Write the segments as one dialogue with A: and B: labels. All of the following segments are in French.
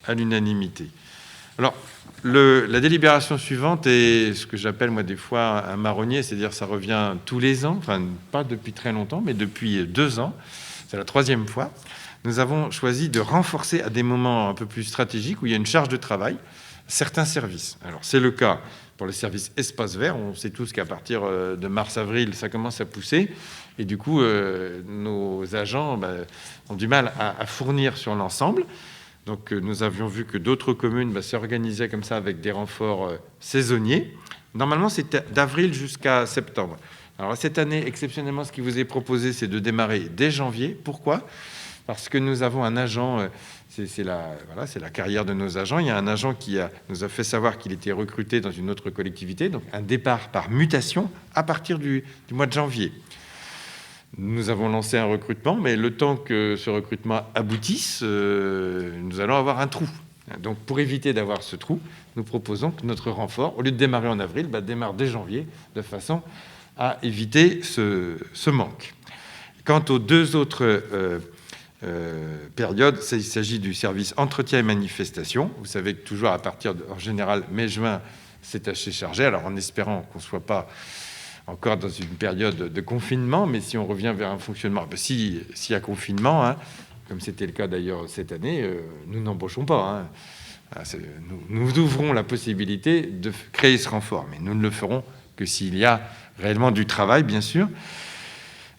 A: à l'unanimité. Alors, la délibération suivante est ce que j'appelle, moi, des fois, un marronnier, c'est-à-dire ça revient tous les ans, enfin, pas depuis très longtemps, mais depuis 2 ans. C'est la 3e fois. Nous avons choisi de renforcer à des moments un peu plus stratégiques où il y a une charge de travail certains services. Alors, c'est le cas pour les services espace vert. On sait tous qu'à partir de mars-avril, ça commence à pousser. Et du coup, nos agents ont du mal à fournir sur l'ensemble. Donc, nous avions vu que d'autres communes s'organisaient comme ça avec des renforts saisonniers. Normalement, c'est d'avril jusqu'à septembre. Alors, cette année, exceptionnellement, ce qui vous est proposé, c'est de démarrer dès janvier. Pourquoi ? Parce que nous avons un agent, c'est la carrière de nos agents. Il y a un agent qui nous a fait savoir qu'il était recruté dans une autre collectivité, donc un départ par mutation à partir du mois de janvier. Nous avons lancé un recrutement, mais le temps que ce recrutement aboutisse, nous allons avoir un trou. Donc, pour éviter d'avoir ce trou, nous proposons que notre renfort, au lieu de démarrer en avril, démarre dès janvier, de façon à éviter ce manque. Quant aux 2 autres périodes, il s'agit du service entretien et manifestation. Vous savez que toujours à partir en général, mai-juin, c'est assez chargé. Alors, en espérant qu'on ne soit pas encore dans une période de confinement, mais si on revient vers un fonctionnement, s'il y a confinement, comme c'était le cas d'ailleurs cette année, nous n'embauchons pas. Nous ouvrons la possibilité de créer ce renfort, mais nous ne le ferons que s'il y a réellement du travail, bien sûr.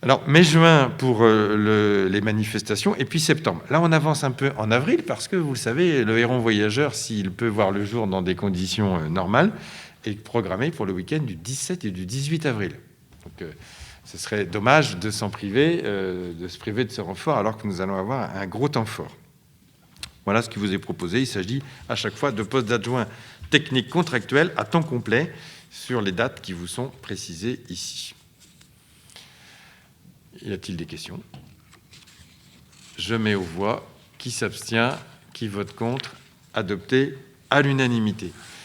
A: Alors, mai-juin pour les manifestations, et puis septembre. Là, on avance un peu en avril, parce que, vous le savez, le Héron voyageur, s'il peut voir le jour dans des conditions normales, est programmé pour le week-end du 17 et du 18 avril. Donc, ce serait dommage de s'en priver, de se priver de ce renfort, alors que nous allons avoir un gros temps fort. Voilà ce qui vous est proposé. Il s'agit à chaque fois de postes d'adjoints techniques contractuels à temps complet sur les dates qui vous sont précisées ici. Y a-t-il des questions ? Je mets aux voix. Qui s'abstient ? Qui vote contre ? Adopté à l'unanimité.